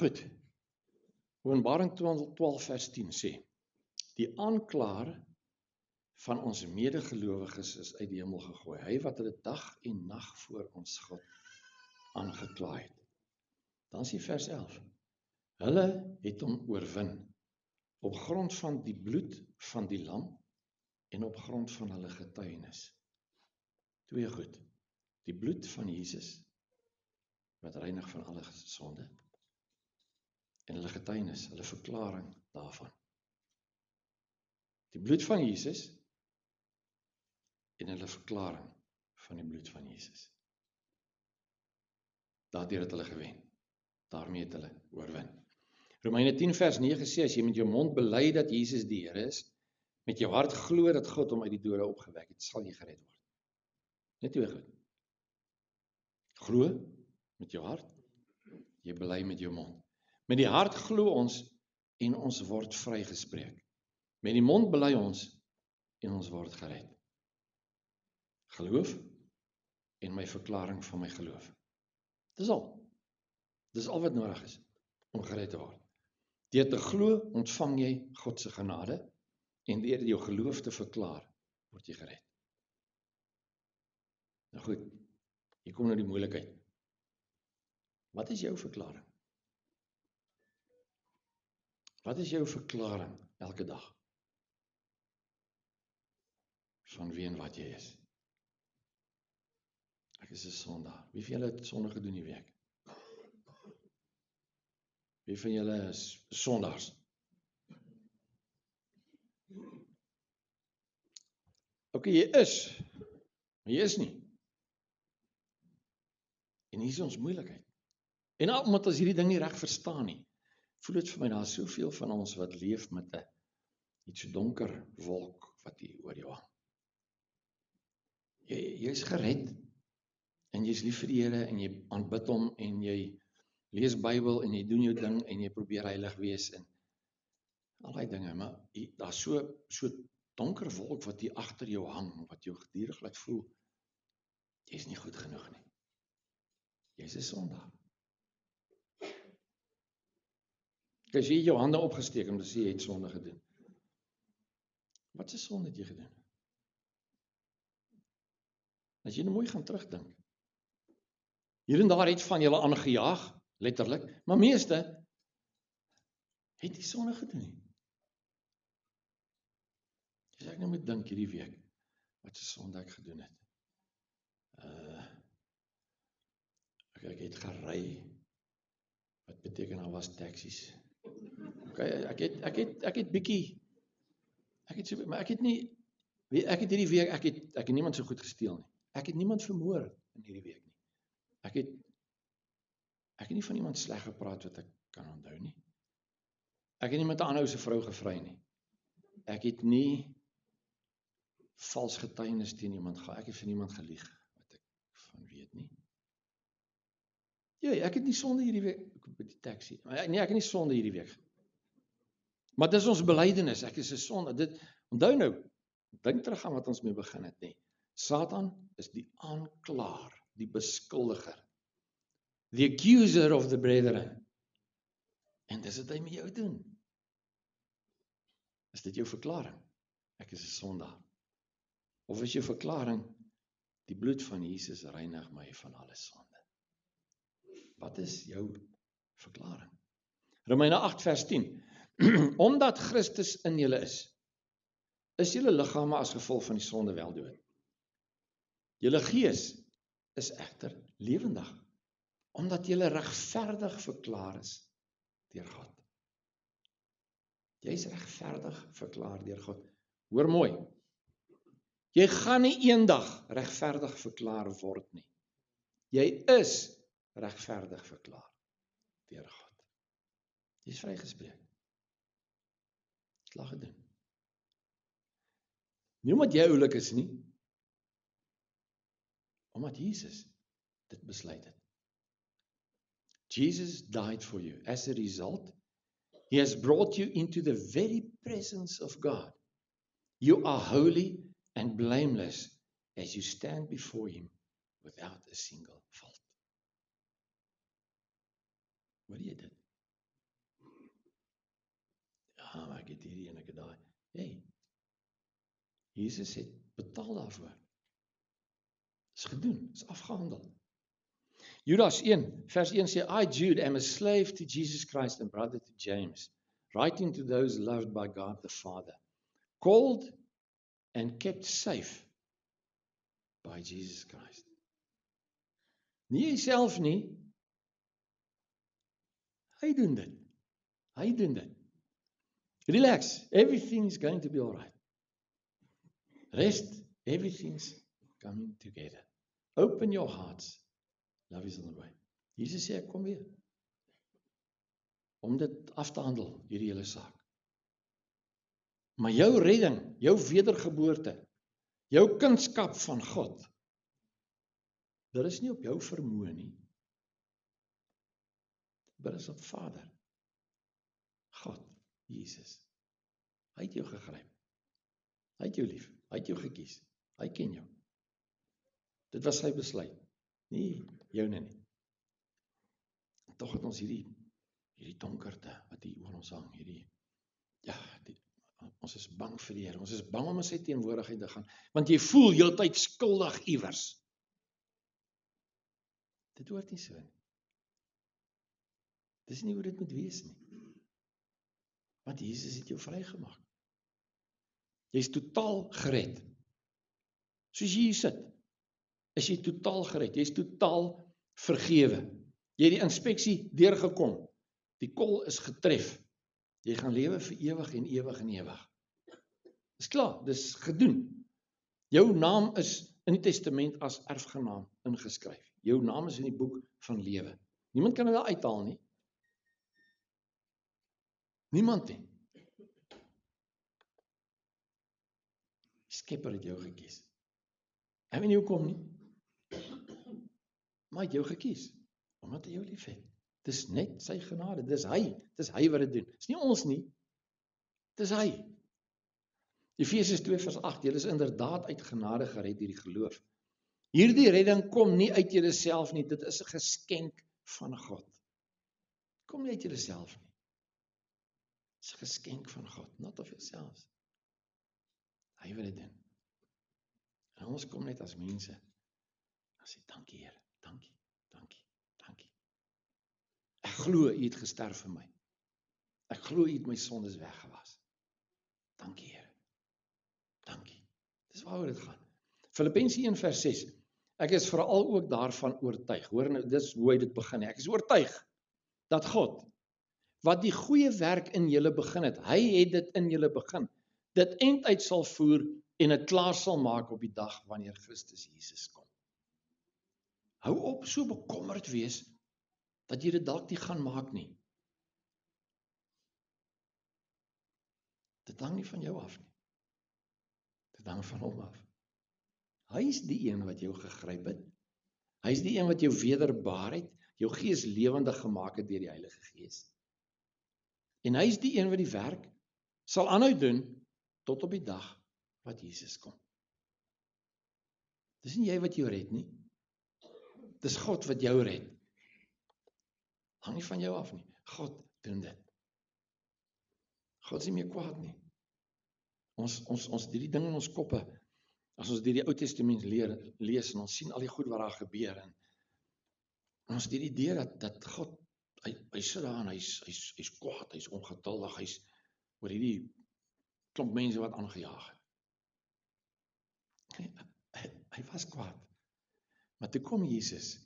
Goed, Openbaring 12 vers 10 sê, die aanklaer van ons medegelowiges is uit die hemel gegooi. Hy wat hulle dag en nag voor ons God aangekla het. Dan sê vers 11, hulle het hom oorwin, op grond van die bloed van die lam, en op grond van hulle getuienis. Twee goed, die bloed van Jesus, wat reinig van alle sonde, en hulle getuienis, hulle verklaring daarvan. Die bloed van Jesus, en hulle verklaring van die bloed van Jesus. Daardeur het hulle gewen. Daarmee het hulle oorwin. Romeine 10 vers 9 sê, as jy met jou mond bely dat Jesus die Here is, met jou hart glo dat God hom uit die dode opgewek het, sal jy gered word. Net twee goed. Glo met jou hart, jy bely met jou mond. Met die hart glo ons en ons word vrygespreek. Met die mond bely ons en ons word gered. Geloof en my verklaring van my geloof. Dis al. Dis al wat nodig is om gered te word. Deur te glo ontvang jy God se genade en deur jou geloof te verklaar word jy gered. Nou goed, hier kom nou die moeilikheid. Wat is jou verklaring? Wat is jou verklaring elke dag? Van wie en wat jy is? Ek is 'n sondaar. Wie van julle het sonde gedoen die week? Wie van julle is sondaars? Ok, jy is, maar jy is nie. En hier is ons moeilikheid. En omdat ons hierdie ding nie reg verstaan nie, voel dit vir my, daar is soveel van ons wat leef met 'n iets so donker wolk wat hier oor jou hang. Jy is gered, en jy is lief vir die Here, en jy aanbid hom, en jy lees Bybel, en jy doen jou ding, en jy probeer heilig wees, en al die dinge, maar daar is so donker wolk wat hier agter jou hang, wat jou gedurig laat voel, jy is nie goed genoeg nie. Jy is 'n sondaar. As jy jou hande opgesteek om te sê jy het sonde gedoen. Wat 'n sonde het jy gedoen? As jy nou mooi gaan terugdink. Hier en daar het van julle aangejaag, letterlik, maar meeste het nie sonde gedoen nie. As ek nou moet dink hierdie week, wat 'n sonde ek gedoen het. Ek het gery, wat beteken daar was taksies. Okay, ek het bietjie, maar ek het nie, ek het hierdie week, ek het niemand so goed gesteel nie. Ek het niemand vermoor in hierdie week nie. Ek het nie van iemand sleg gepraat wat ek kan onthou nie. Ek het nie met 'n ander ou se vrou gevry nie. Ek het nie vals getuienis teen iemand gehad. Ek het vir niemand gelieg wat ek van weet nie. Ja, ek het nie sonde hierdie week by die taxi. Nee, ek het nie sonde hierdie week. Maar dis ons belydenis, ek is 'n sonde. Onthou nou, dink terug aan wat ons mee begin het, nie. Satan is die aanklaer, die beskuldiger. The accuser of the brethren. En dis wat hy met jou doen. Is dit jou verklaring? Ek is 'n sondaar. Of is jou verklaring, die bloed van Jesus reinig my van alle sonde? Wat is jou verklaring? Romeine 8 vers 10. Omdat Christus in julle is julle liggame as gevolg van die sonde wel dood. Julle gees is egter lewendig, omdat julle regverdig verklaar is deur God. Jy is regverdig verklaar deur God. Hoor mooi. Jy gaan nie eendag regverdig verklaar word nie. Jy is regverdig verklaar deur God. Jy is vrygespreek. Klaar gedoen. Nie omdat jy oulik is nie, omdat Jesus dit besluit het. Jesus died for you. As a result, He has brought you into the very presence of God. You are holy and blameless as you stand before Him without a single fault. Hoor jy dit? maar ek het hierdie en ek het daai. Hey, Jesus het betaal daarvoor. Is gedoen, is afgehandel. Judas 1, vers 1 sê, I, Jude, am a slave to Jesus Christ and brother to James, writing to those loved by God the Father, called and kept safe by Jesus Christ. Nie jouself nie, hy doen dit. Hy doen dit. Relax, everything's going to be all right. Rest, everything's coming together. Open your hearts. Love is on the way. Jesus sê, ek kom weer. Om dit af te handel, hierdie hele saak. Maar jou redding, jou wedergeboorte, jou kindskap van God, dit is nie op jou vermoë nie. Dit is op Vader. God, Jesus. Hy het jou gegryp. Hy het jou lief. Hy het jou gekies. Hy ken jou. Dit was sy besluit. Nie joune nie. En tog het ons hierdie donkerte wat hier oor ons hang, ons is bang vir die Here. Ons is bang om in sy teenwoordigheid te gaan, want jy voel heeltyd skuldig iewers. Dit hoort nie so nie. Dis nie hoe dit moet wees nie. Want Jesus het jou vrygemaak. Jy is totaal gered. Soos jy hier sit, is jy totaal gered. Jy is totaal vergewe. Jy het die inspeksie deurgekom. Die kol is getref. Jy gaan lewe vir ewig en ewig en ewig. Dis klaar, dis gedoen. Jou naam is in die testament as erfgenaam ingeskryf. Jou naam is in die boek van lewe. Niemand kan dit daar uithaal nie. Niemand nie. Die Skepper het jou gekies. Hy weet nie hoekom nie. Maar hy het jou gekies, omdat hy jou lief het. Dis net sy genade, dis hy wat dit doen. Dis nie ons nie, dis hy. Efesiërs 2 vers 8, julle is inderdaad uit genade gered deur die geloof. Hierdie redding kom nie uit julleself nie, dit is 'n geskenk van God. Kom nie uit julleself nie. Dit is 'n geskenk van God, not of yourselves. Hy wil dit doen. En ons kom net as mense. En sê, dankie Here, dankie, dankie, dankie. Ek glo U het gesterf vir my. Ek glo U het my sondes weggewas. Dankie Here. Dankie. Dis waaroor dit gaan. Filippense 1 vers 6. Ek is veral ook daarvan oortuig. Hoor nou, dis hoe hy dit begin. Ek is oortuig dat God, wat die goeie werk in julle begin het, hy het dit in julle begin, dit einduit sal voer en dit klaar sal maak op die dag wanneer Christus Jesus kom. Hou op so bekommerd wees, dat jy dit dalk nie gaan maak nie. Dit hang nie van jou af nie. Dit hang van hom af. Hy is die een wat jou gegryp het. Hy is die een wat jou wederbaar het, jou gees lewendig gemaak het deur die Heilige Gees. En hy is die een wat die werk sal aanhou doen tot op die dag wat Jesus kom. Dis nie jy wat jou red nie. Dis God wat jou red. Hang nie van jou af nie. God doen dit. God is nie meer kwaad nie. Ons die ding in ons koppe, as ons die Ou Testament lees en ons sien al die goed wat daar gebeur en ons die idee dat God, hy sit daar en hy's kwaad, hy's ongeduldig, hy's oor hierdie klomp mense wat aangejaag het. Hy was kwaad. Maar toe kom Jesus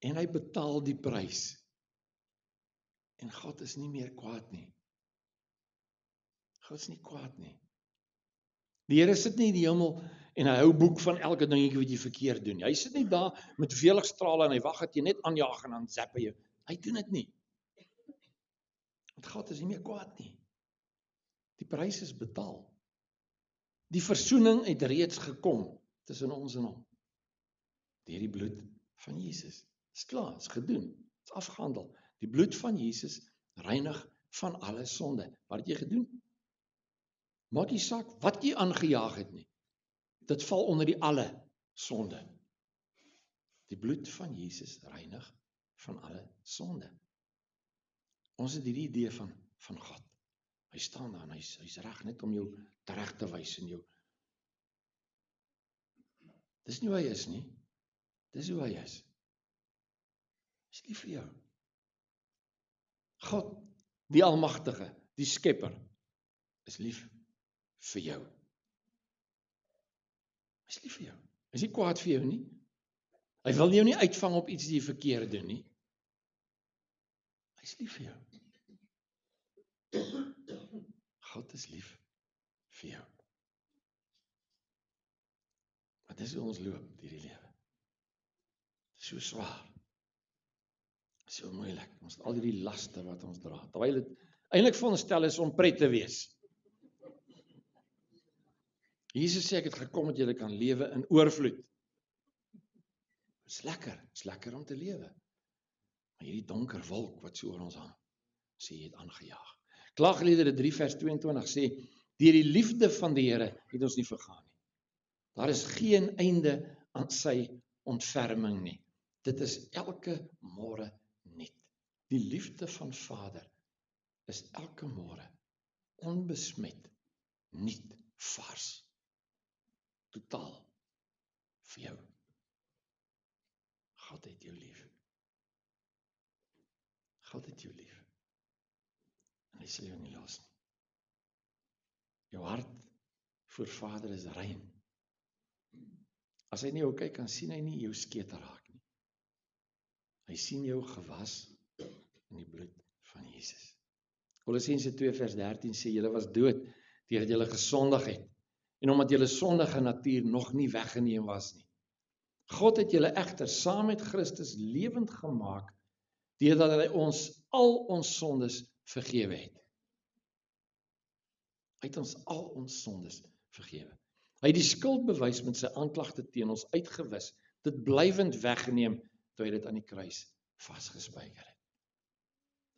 en hy betaal die prys. En God is nie meer kwaad nie. God is nie kwaad nie. Die Here sit nie in die hemel en hy hou boek van elke dingetjie wat jy verkeerd doen. Hy sit nie daar met weligstrale en hy wag dat jy net aanjaag en dan zap hy jou. Hy doen dit nie. Want God is nie meer kwaad nie. Die prys is betaal. Die versoening het reeds gekom tussen ons en hom. Deur die bloed van Jesus. Dis klaar, is gedoen, is afgehandel. Die bloed van Jesus reinig van alle sonde. Wat het jy gedoen? Maak nie saak wat jy aangejaag het nie. Dit val onder die alle sonde. Die bloed van Jesus reinig van alle sonde. Ons het hierdie idee van God. Hy staan daar en hy's reg net om jou reg te wys in jou. Dis nie hoe hy is nie. Dis hoe hy is. Hy is lief vir jou. God, die Almagtige, die Skepper, is lief vir jou. Hy is lief vir jou. Hy is nie kwaad vir jou nie. Hy wil jou nie uitvang op iets die jy verkeerd doen nie. Hy is lief vir jou. God is lief vir jou. Maar dis hoe ons loop deur die lewe. So swaar. So moeilik. Ons het al hierdie laste wat ons dra. Terwyl dit eintlik veronderstel is om pret te wees. Jesus sê ek het gekom dat julle kan lewe in oorvloed. Dit is lekker om te lewe. Maar hierdie donker wolk wat so oor ons hang, sê jy het aangejaag. Klaagliedere 3 vers 22 sê, deur die liefde van die Here het ons nie vergaan nie. Daar is geen einde aan sy ontferming nie. Dit is elke môre nuut. Die liefde van Vader is elke môre onbesmet, nuut, vars. Totaal vir jou. God het jou lief. God het jou lief. En hy sal jou nie los nie. Jou hart voor Vader is rein. As hy nie jou kyk, kan sien hy nie jou skete raak nie. Hy sien jou gewas in die bloed van Jesus. Kolossense 2 vers 13 sê, julle was dood, deurdat julle gesondig het. En omdat julle sondige natuur nog nie weggeneem was nie. God het julle egter saam met Christus lewend gemaak, deurdat hy ons al ons sondes vergewe het. Hy het ons al ons sondes vergewe. Hy het die skuldbewys met sy aanklagte teen ons uitgewis, dit blywend weggeneem, toe hy dit aan die kruis vasgespijker het.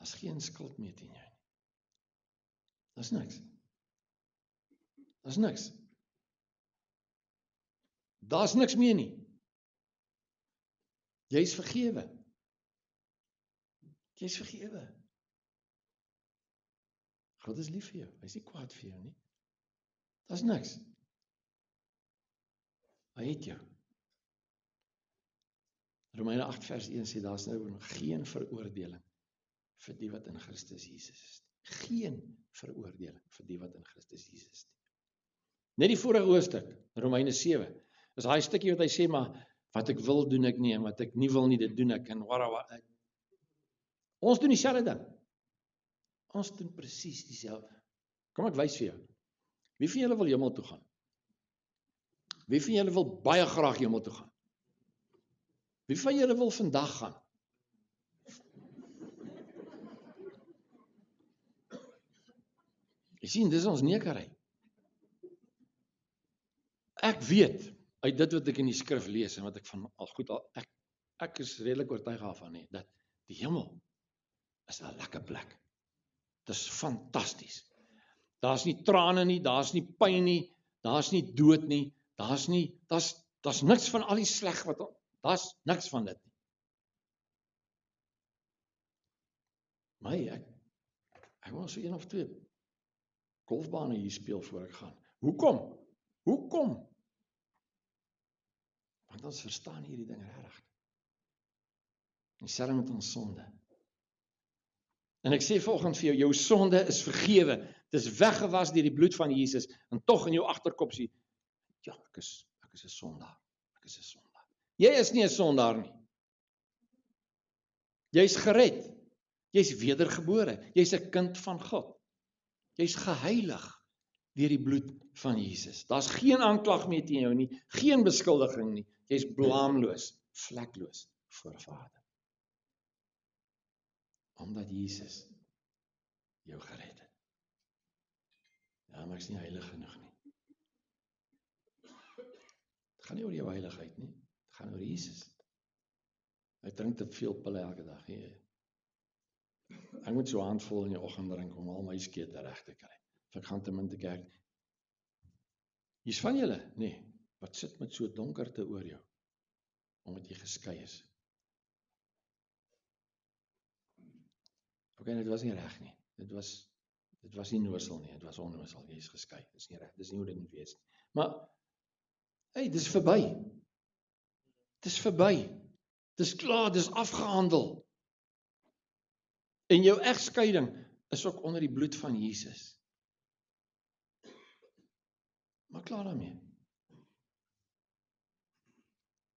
Daar's geen skuld meer teen jou nie. Daar's niks. Daar's niks. Daar's niks meer nie. Jy is vergewe. Jy is vergewe. God is lief vir jou. Hy is nie kwaad vir jou nie. Daar's niks. Hy het jou. Romeine 8 vers 1 sê, daar's nou geen veroordeling vir die wat in Christus Jesus is. Geen veroordeling vir die wat in Christus Jesus is. Net die vorige hoofstuk, Romeine 7, is daai stukkie wat hy sê, maar wat ek wil doen ek nie, en wat ek nie wil nie, dit doen ek, en wat. Ons doen dieselfde ding. Ons doen presies dieselfde. Kom ek wys vir jou. Wie van julle wil hemel toe gaan? Wie van julle wil baie graag hemel toe gaan? Wie van julle wil vandag gaan? Jy sien, dis ons nekerry. Ek weet, uit dit wat ek in die skrif lees, en wat ek van al goed, ek is redelik oortuig daarvan, dat die hemel is 'n lekker plek. Dis fantasties. Daar's nie trane nie, daar's nie pyn nie, daar's nie dood nie, daar's niks van al die sleg wat, daar's niks van dit nie. Maar ek wil so 1 of 2 golfbane hier speel voor ek gaan. Hoekom? Want ons verstaan hierdie ding reg. Dieselfde met ons sonde. En ek sê vanoggend vir jou sonde is vergewe. Dit is weggewas deur die bloed van Jesus. En tog in jou agterkop sê, ja, ek is 'n sondaar. Ek is 'n sondaar. Jy is nie 'n sondaar nie. Jy's gered. Jy's wedergebore. Jy's 'n kind van God. Jy's geheilig deur die bloed van Jesus. Daar's geen aanklag meer teen jou nie, geen beskuldiging nie. Jy's blaamloos, vlekloos voor Vader. Omdat Jesus jou gered het. Ja, maar ek's nie heilig genoeg nie. Het gaan nie oor jou heiligheid nie, het gaan oor Jesus. Hy drink te veel pille elke dag. Ek moet so 'n handvol in die oggend drink om al my skete reg te kry. Of ek gaan te min te kerk. Hier's van julle, nee, wat sit met so donkerte oor jou, omdat jy geskei is. Dit was nie reg nie. Dit was Dit was nie nosel nie, dit was onnosel, jy is geskei. Dis nie reg, dis nie hoe dit moet wees nie. Maar, hey, dis verby. Dis verby. Dis klaar, dis afgehandel. En jou egskeiding is ook onder die bloed van Jesus. Maar klaar daarmee.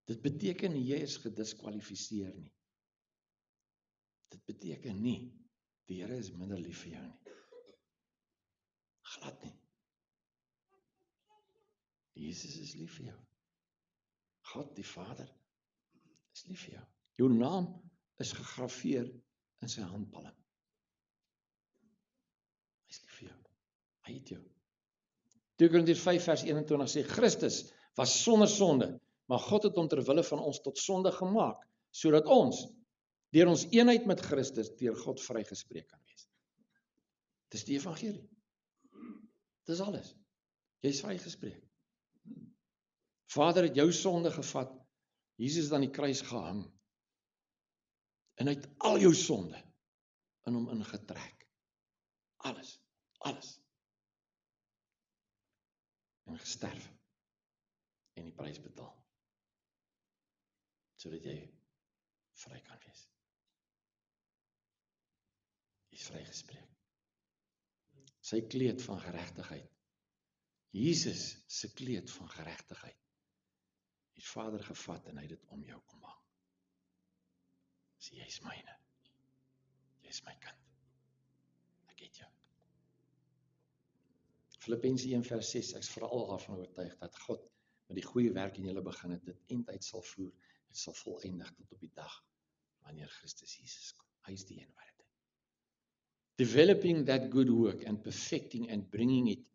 Dit beteken nie jy is gediskwalifiseer nie. Dit beteken nie die Here is minder lief vir jou nie. Glad nie. Jesus is lief vir jou. God die Vader is lief vir jou. Jou naam is gegraveer in sy handpalm. Hy is lief vir jou. Hy het jou. 2 Korintiërs 5 vers 21 sê, Christus was sonder sonde, maar God het hom ter wille van ons tot sonde gemaak, sodat ons, deur ons eenheid met Christus, deur God vrygespreek kan wees. Dis die evangelie. Dis alles. Jy is vrygespreek. Vader het jou sonde gevat, Jesus het aan die kruis gehang, en hy het al jou sonde in hom ingetrek. Alles. En gesterf. En die prys betaal. Sodat jy vry kan wees. Jy is vrygespreek. Sy kleed van geregtigheid. Jesus se kleed van geregtigheid. Die Vader gevat en hy het dit om jou kom hang. Sê, jy is myne. Jy is my kind. Ek het jou. Filippense 1 vers 6, ek is veral daarvan oortuig dat God met die goeie werk in julle begin het, dit eindtyd sal voer, dit sal voleindig tot op die dag, wanneer Christus Jesus kom. Hy is die een wat dit doen. Developing that good work and perfecting and bringing it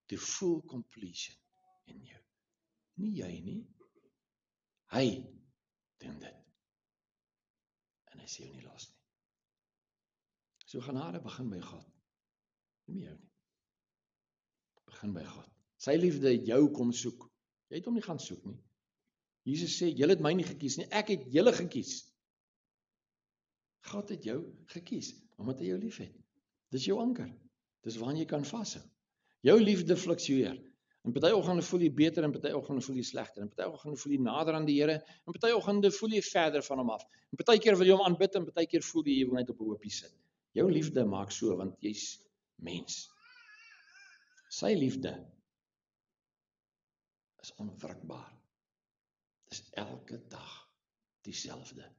to full completion in you. Nie jy nie, hy doen dit. En hy sê jou nie los nie. So genade begin by God. Nie jou nie. Begin by God. Sy liefde het jou kom soek. Jy het hom nie gaan soek nie. Jesus sê, julle het my nie gekies nie, ek het julle gekies. God het jou gekies, omdat hy jou lief het. Dis jou anker. Dis waarin jy kan vashou. Jou liefde fluktueer. En party oggende voel jy beter, en party oggende voel jy slegter, en party oggende voel jy nader aan die Here, en party oggende voel jy verder van hom af. En party keer wil jy hom aanbid, en party keer voel jy wil net op 'n hoopie sit. Jou liefde maak so, want jy's mens. Sy liefde is onwrikbaar. Dis elke dag dieselfde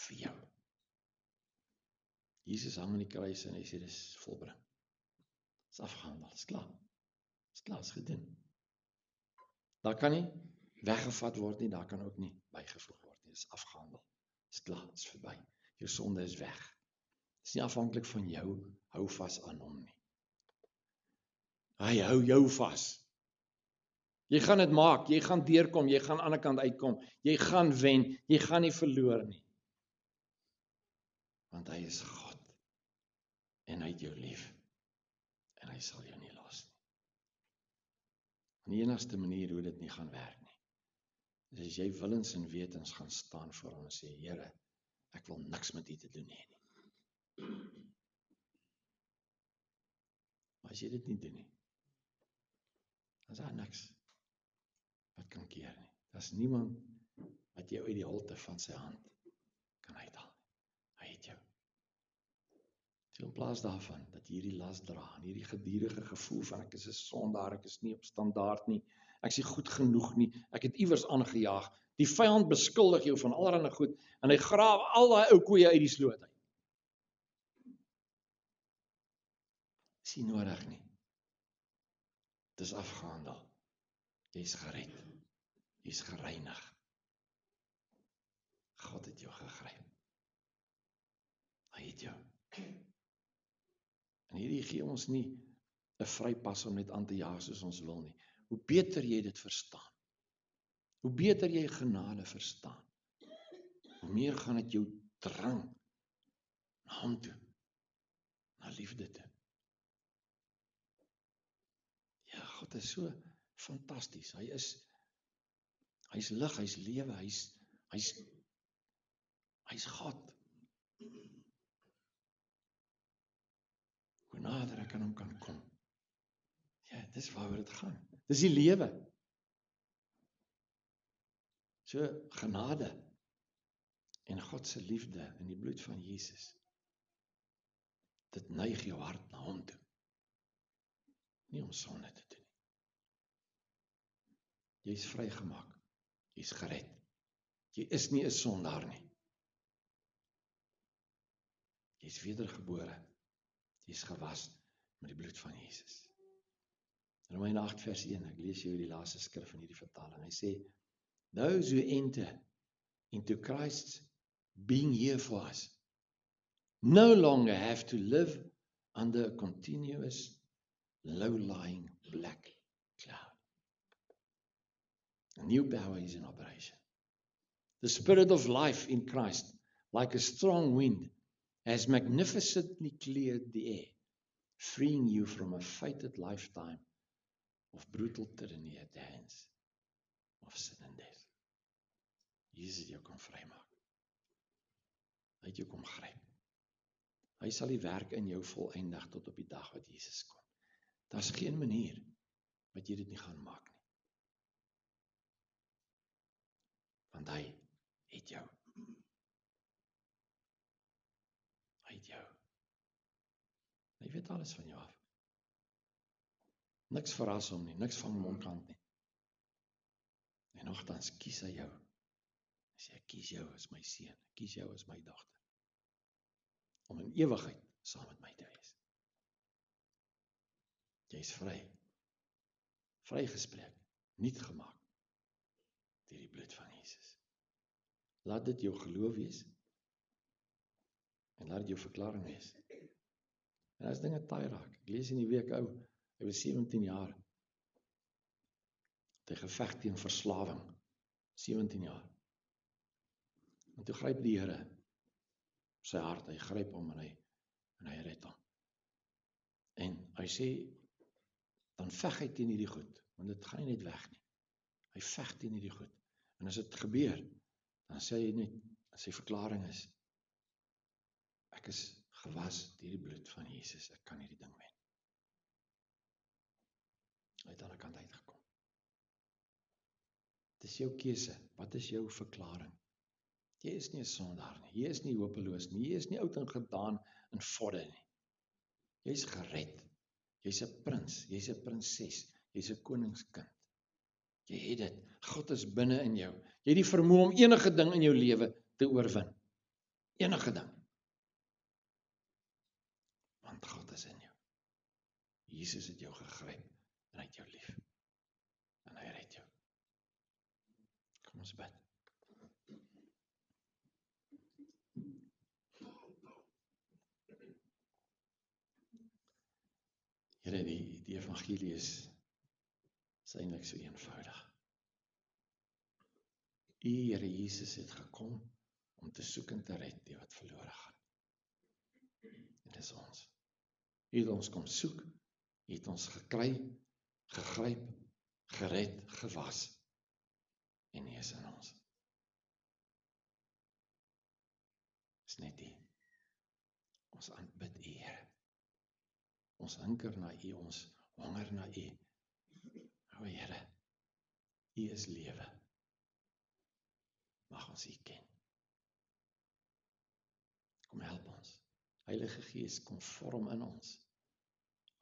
vir jou. Jesus hang aan die kruis en hy sê, dis volbring. Dis afgehandel, dis klaar. Dis klaar, is gedoen. Daar kan nie weggevat word nie, daar kan ook nie bygevoeg word nie. Dis afgehandel. Dis klaar, dis verby. Jou sonde is weg. Dis nie afhanklik van jou, hou vas aan hom nie. Hy hou jou vas. Jy gaan dit maak, jy gaan deurkom, jy gaan aan die ander kant uitkom, jy gaan wen, jy gaan nie verloor nie. Want hy is God, en hy het jou lief, en hy sal jou nie los nie. En die enigste manier hoe dit nie gaan werk nie, is as jy willens en wetens gaan staan voor hom en sê, Here, ek wil niks met u te doen hê nie. Maar as jy dit nie doen nie, dan is daar niks wat kan keer nie. Daar's niemand wat jou uit die holte van sy hand kan uithaal nie. Hy het jou. So in plaas daarvan, dat jy hierdie las dra, en hierdie gedurende gevoel van, ek is 'n sondaar, ek is nie op standaard nie, ek is nie goed genoeg nie, ek het iewers aangejaag, die vyand beskuldig jou van allerlei goed, en hy graaf al daai ou koeie uit die sloot uit. Is nie nodig nie. Dis afgehandel. Jy is gered. Jy is gereinig. God het jou gegryp. Hy het jou. En hierdie gee ons nie 'n vrypas om net aan te jaag soos ons wil nie. Hoe beter jy dit verstaan, hoe beter jy genade verstaan, hoe meer gaan dit jou drang na hom toe, na liefde toe. Ja, God is so fantasties. Hy's lig, hy's lewe, hy's God. Hoe nader ek aan hom kan kom. Ja, dis waaroor dit gaan. Dis die lewe. So genade en God se liefde in die bloed van Jesus. Dit neig jou hart na hom toe. Nie om sonde te doen. Jy is vrygemaak. Jy is gered. Jy is nie 'n sondaar nie. Jy is wedergebore. Jy is gewas met die bloed van Jesus. Romeine 8 vers 1, ek lees jou die laaste skrif in hierdie vertaling. Hy sê, those who enter into Christ's being here for us no longer have to live under a continuous low-lying black cloud. A new power is in operation. The Spirit of life in Christ, like a strong wind, has magnificently cleared the air, freeing you from a fated lifetime of brutal tyranny at the hands of sin and death. Jesus het jou kom vrymaak. Hy het jou kom gryp. Hy sal die werk in jou voleindig tot op die dag wat Jesus kom. Daar's geen manier wat jy dit nie gaan maak nie. Want hy het jou. Hy het jou. Hy weet alles van jou af. Niks verras hom nie, niks van hom onkant nie. En nogtans kies hy jou. Hy sê, ek kies jou as my seun, ek kies jou as my dogter. Om in ewigheid saam met my te wees. Jy is vry. Vrygespreek, nuut gemaak deur die bloed van Jesus. Laat dit jou geloof wees en laat dit jou verklaring wees. En as dinge taai raak, ek lees in die week ou, hy was 17 jaar. Het hy geveg teen verslawing. 17 jaar. En toe gryp die Here sy hart, hy gryp hom en hy red hom. En hy sê, dan veg hy teen hierdie goed, want dit gaan nie net weg nie. Hy veg teen hierdie goed. En as dit gebeur, dan sê hy net, sy verklaring is, ek is gewas deur die bloed van Jesus, ek kan hierdie ding wen. Hy het aan die kant uitgekom. Dit is jou keuse, wat is jou verklaring? Jy is nie 'n sondaar nie, jy is nie hopeloos nie, jy is nie oud en gedaan en vodde nie. Jy is gered, jy is 'n prins, jy is 'n prinses, jy is 'n koningskind. Jy het dit, God is binne in jou. Jy het die vermoë om enige ding in jou lewe te oorwin. Enige ding. Want God is in jou. Jesus het jou gegryp en hy het jou lief. En hy red jou. Kom ons bid. Here, die evangelie is eintlik so eenvoudig. U, Here Jesus, het gekom om te soek en te red die wat verlore gaan. En dis ons. U het ons kom soek, u het ons gekry, gegryp, gered, gewas. En u is in ons. Dis net u. Ons aanbid u, Here. Ons hinker na u, ons honger na u. O Here, u is lewe. Mag ons u ken. Kom help ons. Heilige Gees, kom vorm in ons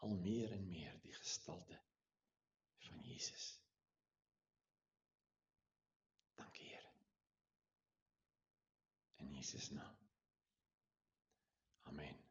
al meer en meer die gestalte van Jesus. Dankie, Here. In Jesus naam. Amen.